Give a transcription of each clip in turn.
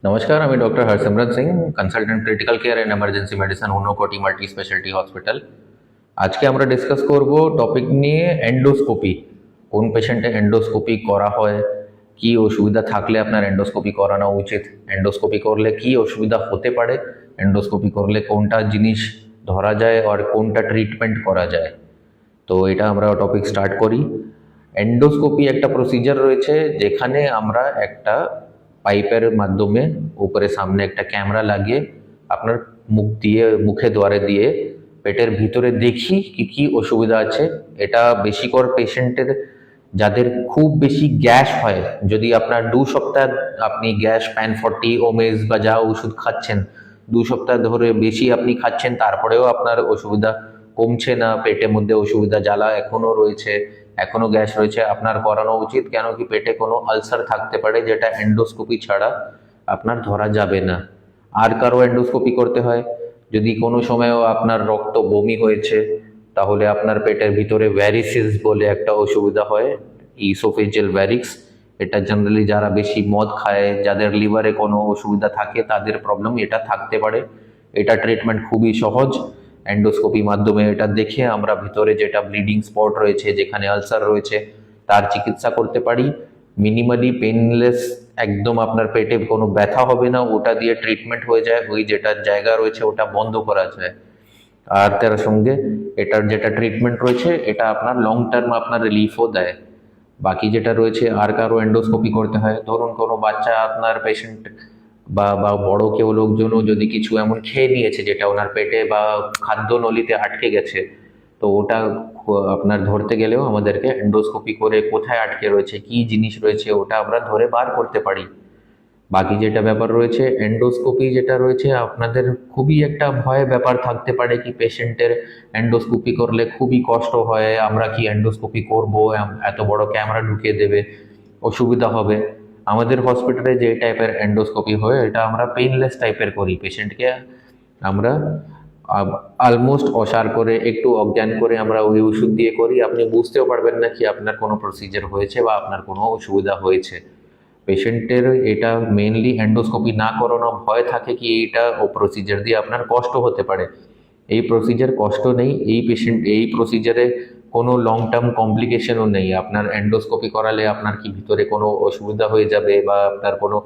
नमस्कार, আমি doctor Harsimrat Singh, consultant critical care and emergency medicine Unakoti multi speciality hospital. আজকে আমরা ডিসকাস করব টপিক নিয়ে এন্ডোস্কোপি। কোন পেশেন্টে এন্ডোস্কোপি করা হয়, কি অসুবিধা থাকলে আপনার এন্ডোস্কোপি করানো উচিত, এন্ডোস্কোপি করলে কি অসুবিধা হতে পারে, এন্ডোস্কোপি করলে কোনটা জিনিস ধরা যায় আর কোনটা ট্রিটমেন্ট করা যায়। তো এটা আমরা টপিক স্টার্ট করি। এন্ডোস্কোপি একটা প্রসিজার রয়েছে যেখানে আমরা একটা পাইপের মাধ্যমে উপরে সামনে একটা ক্যামেরা লাগিয়ে আপনার মুখে দ্বারে দিয়ে পেটের ভিতরে দেখি কি কি অসুবিধা আছে। এটা বেশি করে পেশেন্টের যাদের খুব বেশি গ্যাস হয়, যদি আপনার 2 সপ্তাহ আপনি গ্যাস প্যান 40 ওমেজ বা যা ওষুধ খাচ্ছেন, 2 সপ্তাহ ধরে বেশি আপনি খাচ্ছেন, তারপরেও আপনার অসুবিধা কমছে না, পেটের মধ্যে অসুবিধা জ্বালা এখনো রয়েছে, এখনো গ্যাস রয়েছে, আপনার করানো উচিত। কেন কি পেটে কোনো আলসার থাকতে পারে যেটা এন্ডোস্কোপি ছাড়া আপনার ধরা যাবে না। আর কারো এন্ডোস্কোপি করতে হয় যদি কোনো সময়ও আপনার রক্ত বমি হয়েছে, তাহলে আপনার পেটের ভিতরে ভ্যারিসিস বলে একটা অসুবিধা হয়, ইসোফেজিয়াল ভ্যারিক্স। এটা জেনারেলি যারা বেশি মদ খায়, যাদের লিভারে কোনো অসুবিধা থাকে, তাদের প্রবলেম এটা থাকতে পারে। এটা ট্রিটমেন্ট খুবই সহজ। এন্ডোস্কোপি মাধ্যমে এটা দেখে আমরা ভিতরে যেটা ব্লিডিং স্পট রয়েছে, যেখানে আলসার রয়েছে, তার চিকিৎসা করতে পারি। মিনিমালি পেনলেস, একদম আপনার পেটে কোনো ব্যথা হবে না, ওটা দিয়ে ট্রিটমেন্ট হয়ে যায়, ওই যেটা জায়গা রয়েছে ওটা বন্ধ করা যায়। আর তার সঙ্গে এটার যেটা ট্রিটমেন্ট রয়েছে এটা আপনার লং টার্ম আপনার রিলিফও দেয়। বাকি যেটা রয়েছে আর কারো এন্ডোস্কোপি করতে হয়, ধরুন কোনো বাচ্চা আপনার পেশেন্ট বা বা বড় কেউ লোকজনও যদি কিছু এমন খেয়ে নিয়েছে যেটা ওনার পেটে বা খাদ্য নলিতে আটকে গেছে, তো ওটা আপনার ধরতে গেলেও আমাদেরকে এন্ডোস্কোপি করে কোথায় আটকে রয়েছে, কি জিনিস রয়েছে, ওটা আমরা ধরে বার করতে পারি। বাকি যেটা ব্যাপার রয়েছে এন্ডোস্কোপি যেটা রয়েছে, আপনাদের খুবই একটা ভয় ব্যাপার থাকতে পারে কি পেশেন্টের এন্ডোস্কোপি করলে খুবই কষ্ট হয়, আমরা কি এন্ডোস্কোপি করব, এত বড় ক্যামেরা ঢুকিয়ে দেবে, অসুবিধা হবে। আমাদের হসপিটালে যে টাইপের এন্ডোস্কোপি হয় এটা আমরা পেইনলেস টাইপের করি। পেশেন্টকে আমরা অলমোস্ট অসার করে, একটু অজ্ঞান করে আমরা ওই ওষুধ দিয়ে করি, আপনি বুঝতেও পারবেন না কি আপনার কোনো প্রসিজার হয়েছে বা আপনার কোনো অসুবিধা হয়েছে। পেশেন্টের এটা মেনলি এন্ডোস্কোপি না করানো ভয় থাকে কি এইটা ও প্রসিজার দিয়ে আপনার কষ্ট হতে পারে। এই প্রসিজার কষ্ট নেই, এই প্রসিজারে কোনো লং টার্ম কমপ্লিকেশনও নেই। আপনার এন্ডোস্কোপি করালে আপনার কি ভিতরে কোনো অসুবিধা হয়ে যাবে বা আপনার কোনো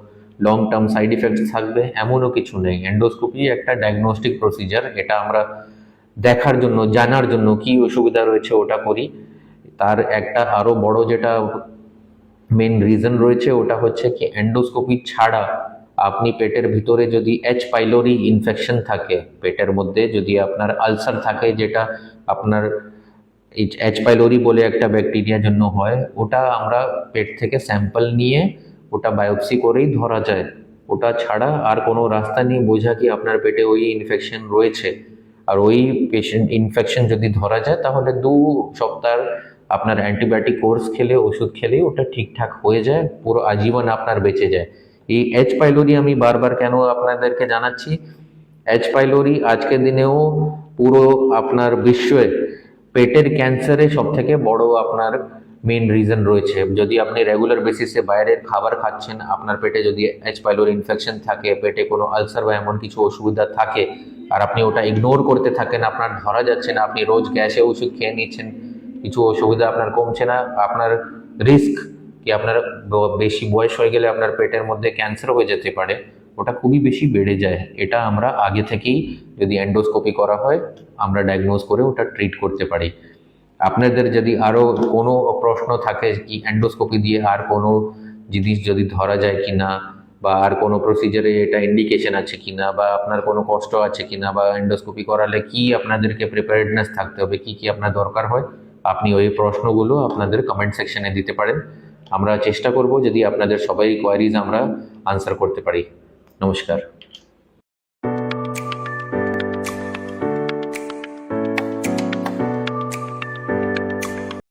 লং টার্ম সাইড ইফেক্টস থাকবে এমনও কিছু নেই। এন্ডোস্কোপি একটা ডায়াগনস্টিক প্রসিজার, এটা আমরা দেখার জন্য, জানার জন্য কি অসুবিধা রয়েছে ওটা করি। তার একটা আরো বড় যেটা মেন রিজন রয়েছে ওটা হচ্ছে কি এন্ডোস্কোপি ছাড়া আপনি পেটের ভিতরে যদি এইচ পাইলোরি ইনফেকশন থাকে, পেটের মধ্যে যদি আপনার আলসার থাকে, যেটা আপনার এইচ পাইলোরি বলে একটা ব্যাকটেরিয়ার জন্য হয়, ওটা আমরা পেট থেকে স্যাম্পল নিয়ে ওটা বায়োপসি করেই ধরা যায়। ওটা ছাড়া আর কোনো রাস্তা নেই বোঝা কি আপনার পেটে ওই ইনফেকশন রয়েছে। আর ওই পেশেন্ট ইনফেকশন যদি ধরা যায় তাহলে 2 সপ্তাহ আপনার অ্যান্টিবায়োটিক কোর্স খেলে, ওষুধ খেলে ওটা ঠিকঠাক হয়ে যায়, পুরো আজীবন আপনার বেঁচে যায়। এই এইচ পাইলোরি আমি বারবার কেন আপনাদেরকে জানাচ্ছি, এইচ পাইলোরি আজকের দিনেও পুরো আপনার বিশ্বে পেটের ক্যান্সারে সব থেকে বড় আপনার মেন রিজন রয়েছে। যদি আপনি রেগুলার বেসিসে বাইরের খাবার খাচ্ছেন, আপনার পেটে যদি এইচ পাইলোরি ইনফেকশন থাকে, পেটে কোনো আলসার বা এমন কিছু অসুবিধা থাকে, আর আপনি ওটা ইগনোর করতে থাকেন, আপনার ধরা যাচ্ছে না, আপনি রোজ গ্যাসে ওষুধ খেয়ে নিচ্ছেন, কিছু অসুবিধা আপনার কমছে না, আপনার রিস্ক কি আপনার বেশি বয়স হয়ে গেলে আপনার পেটের মধ্যে ক্যান্সার হয়ে যেতে পারে, ওটা খুবই বেশি বেড়ে যায়। এটা আমরা আগে থেকেই যদি এন্ডোস্কোপি করা হয় আমরা ডায়াগনোজ করে ওটা ট্রিট করতে পারি। আপনাদের যদি আরো কোনো প্রশ্ন থাকে কি এন্ডোস্কোপি দিয়ে আর কোনো জিনিস যদি ধরা যায় কিনা, বা আর কোনো প্রসিজারে এটা ইন্ডিকেশন আছে কিনা, বা আপনার কোনো কষ্ট আছে কিনা, বা এন্ডোস্কোপি করালে কি আপনাদেরকে প্রিপেয়ারনেস থাকতে হবে, কি কি আপনার দরকার হয়, আপনি ওই প্রশ্নগুলো আপনাদের কমেন্ট সেকশনে দিতে পারেন। আমরা চেষ্টা করব যদি আপনাদের সবাই কোয়ারিজ আমরা আনসার করতে পারি। নমস্কার।